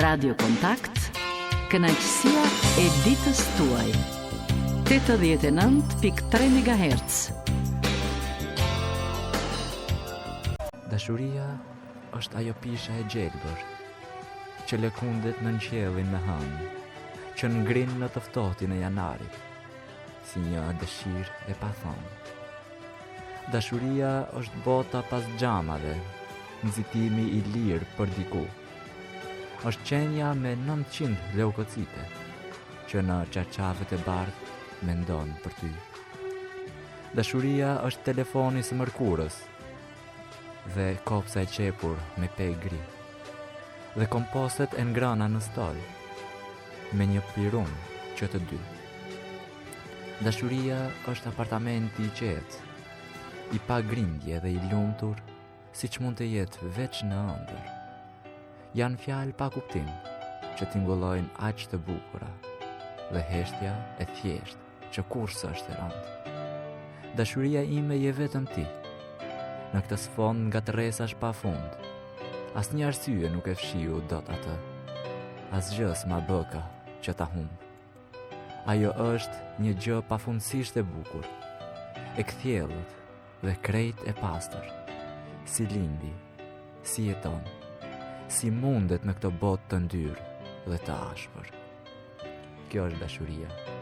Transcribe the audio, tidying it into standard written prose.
Radio Kontakt, kënaqësia e ditës tuaj. 89.3 MHz. Dashuria është ajo pisha e gjelbër që lëkundet në qiellin me hënë, që ngrin në të ftohtin e janarit, si një dëshirë e pathonë. Dashuria është bota pas xhamave, nxitimi i lirë për diku. Është qenja me 900 leukocite, që në çarçavet e bardhë mendon për ty. Dashuria është telefoni së mërkurës dhe kopsa e qepur me pegë gri, dhe kompostet e ngrana në stol me një pirum që të dy. Dashuria është apartamenti i qetë, i pa grindje dhe i lumtur, siç mund të jetë veç në ëndër. Janë fjalë pa kuptim që tingullojnë aq të bukura, dhe heshtja e thjeshtë që kurse është e rëndë. Dashuria ime je vetëm ti, në këtë sfond nga tërresash pa fund. Asnjë arsye nuk e fshiu dot atë, asgjë s'ma bëka që ta humb. Ajo është një gjë pafundësisht e bukur, e kthjellët dhe krejt e pastër. Si lindi, si jeton, si mundet në këtë botë të ndyrë dhe të ashpër. Kjo është dashuria.